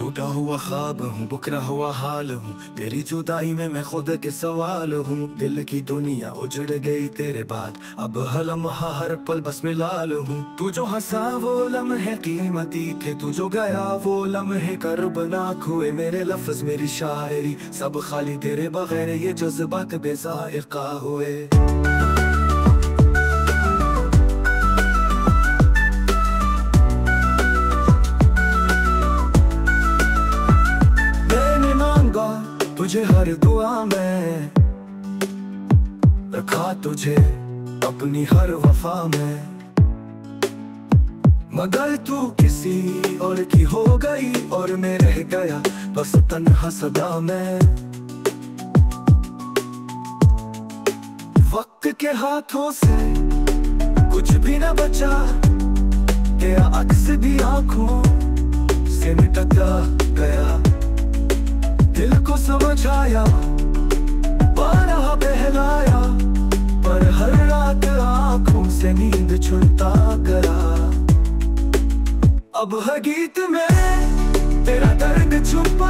टूटा हुआ ख्वाब हूँ, बुकरा हुआ हाल हूँ, तेरी जुदाई में मैं खुद के सवाल हूँ। दिल की दुनिया उजड़ गई तेरे बाद, अब हर लम्हा हर पल बस मिलाल हूँ। तू जो हंसा वो लम्हे कीमती थे, तू जो गया वो लम्हे कर्बनाक हुए। मेरे लफ्ज मेरी शायरी सब खाली तेरे बगैर ये जज्बात बेज़ाइक़ा हुए। तुझे हर दुआ में रखा, तुझे अपनी हर वफा में, मगर तू किसी और की हो गई और मैं रह गया बस तन्हा सदा में। वक्त के हाथों से कुछ भी न बचा, तेरा अक्स भी आंखों से मिटता गया। दिल को समझ आया, पाना बहलाया, पर हर रात आंखों से नींद छुड़ता गया। अब है गीत में तेरा दर्द छुपा